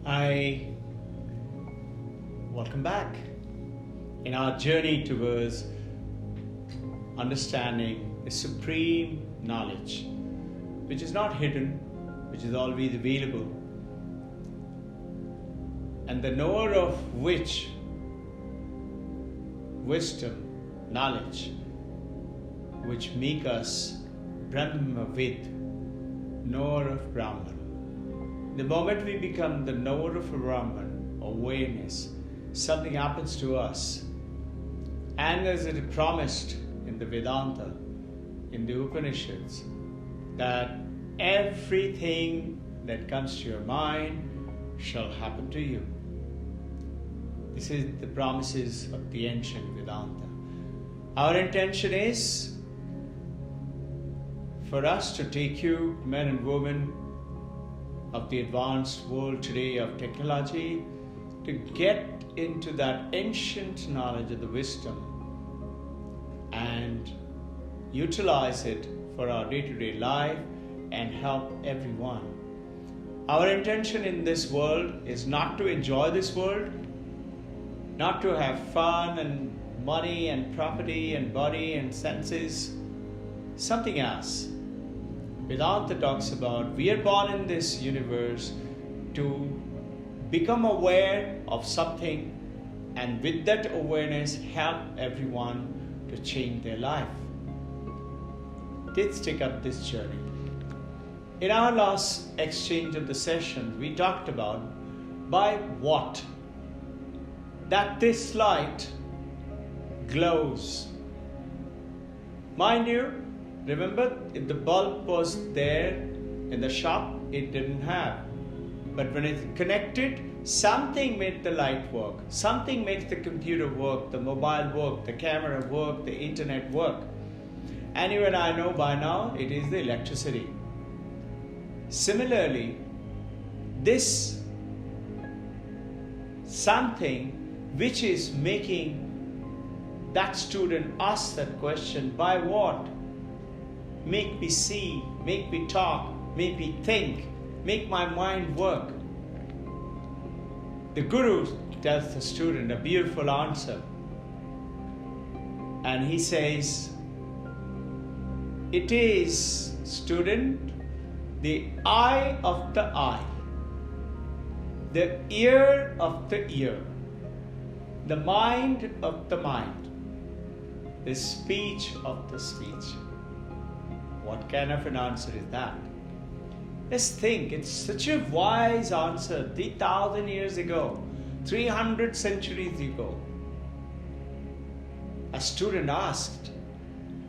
Hi, welcome back in our journey towards understanding the supreme knowledge, which is not hidden, which is always available, and the knower of which wisdom, knowledge, which make us Brahmavid, knower of Brahman. The moment we become the knower of Brahman, awareness, something happens to us. And as it is promised in the Vedanta, in the Upanishads, that everything that comes to your mind shall happen to you. This is the promises of the ancient Vedanta. Our intention is for us to take you, men and women, of the advanced world today of technology, to get into that ancient knowledge of the wisdom and utilize it for our day-to-day life and help everyone. Our intention in this world is not to enjoy this world, not to have fun and money and property and body and senses, something else. Vedanta talks about we are born in this universe to become aware of something, and with that awareness help everyone to change their life. Let's take up this journey. In our last exchange of the session, we talked about by what that this light glows. Mind you, remember, if the bulb was there in the shop, it didn't have. But when it's connected, something made the light work. Something makes the computer work, the mobile work, the camera work, the internet work. And even I know by now, it is the electricity. Similarly, this something which is making that student ask that question, by what? Make me see, make me talk, make me think, make my mind work. The Guru tells the student a beautiful answer. And he says, it is, student, the eye of the eye, the ear of the ear, the mind of the mind, the speech of the speech. What kind of an answer is that? Let's think. It's such a wise answer. 3,000 years ago, 300 centuries ago, a student asked,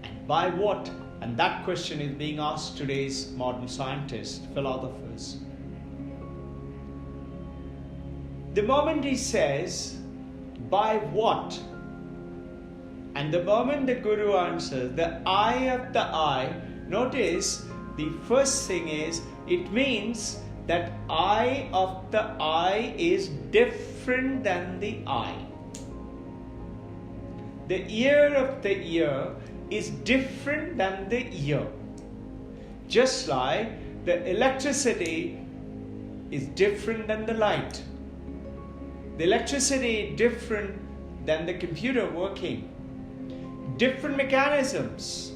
and by what? And that question is being asked today's modern scientists, philosophers. The moment he says, by what? And the moment the Guru answers, the eye of the eye, notice the first thing is, it means that eye of the eye is different than the eye. The ear of the ear is different than the ear. Just like the electricity is different than the light. The electricity is different than the computer working. Different mechanisms.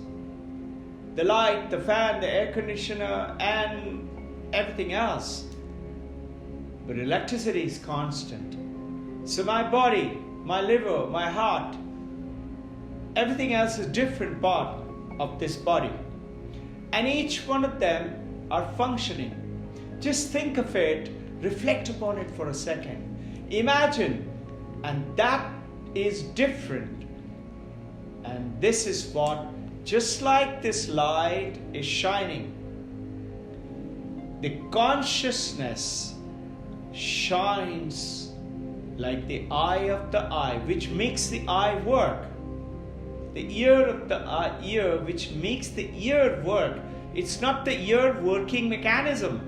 The light, the fan, the air conditioner, and everything else. But electricity is constant. So my body, my liver, my heart, everything else is different part of this body. And each one of them are functioning. Just think of it, reflect upon it for a second. Imagine, and that is different. And this is what, just like this light is shining, the consciousness shines like the eye of the eye, which makes the eye work. The ear of the ear, which makes the ear work. It's not the ear working mechanism,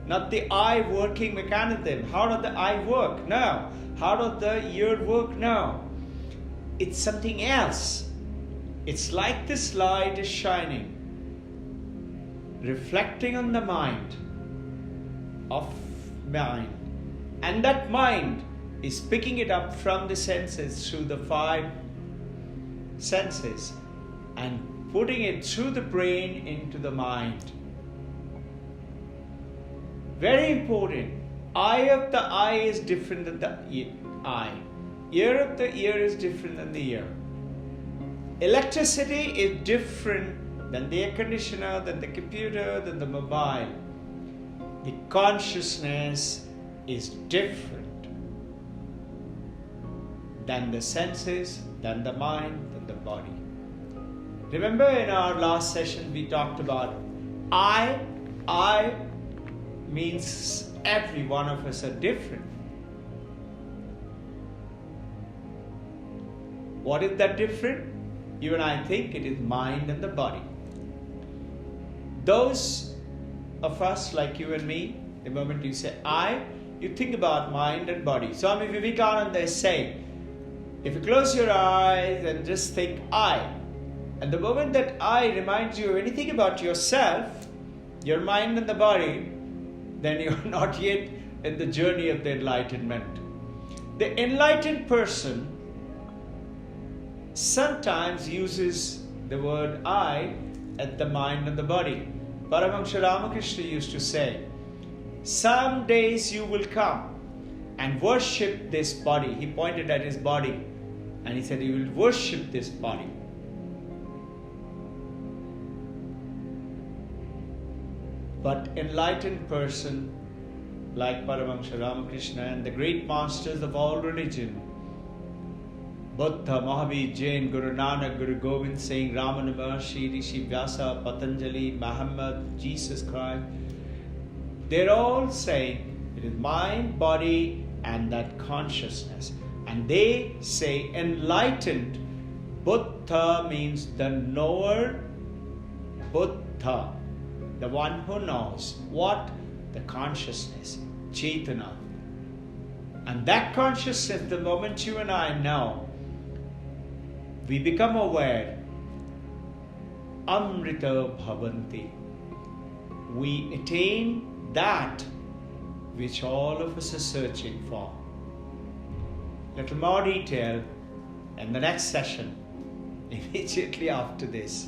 not the eye working mechanism. How does the eye work? No. How does the ear work? No. It's something else. It's like this light is shining, reflecting on the mind of mind, And that mind is picking it up from the senses through the 5 senses and putting it through the brain into the mind. Very important. Eye of the eye is different than the eye. Ear of the ear is different than the ear. Electricity is different than the air conditioner, than the computer, than the mobile. The consciousness is different than the senses, than the mind, than the body. Remember in our last session we talked about I means every one of us are different. What is that different? You and I think it is mind and the body. Those of us like you and me, the moment you say I, you think about mind and body. Swami Vivekananda is saying, if you close your eyes and just think I, and the moment that I reminds you of anything about yourself, your mind and the body, then you're not yet in the journey of the enlightenment. The enlightened person sometimes uses the word I at the mind and the body. Paramahansa Ramakrishna used to say, some days you will come and worship this body. He pointed at his body and he said, you will worship this body. But enlightened person like Paramahansa Ramakrishna and the great masters of all religion, Buddha, Mahavir, Jain, Guru Nanak, Guru Gobind Singh, Ramana Maharshi, Rishi Vyasa, Patanjali, Muhammad, Jesus Christ, they're all saying it is mind, body and that consciousness. And they say enlightened. Buddha means the knower. Buddha, the one who knows. What? The consciousness, Chaitanya. And that consciousness, the moment you and I know, we become aware, Amrita Bhavanti. We attain that which all of us are searching for. Little more detail in the next session, immediately after this.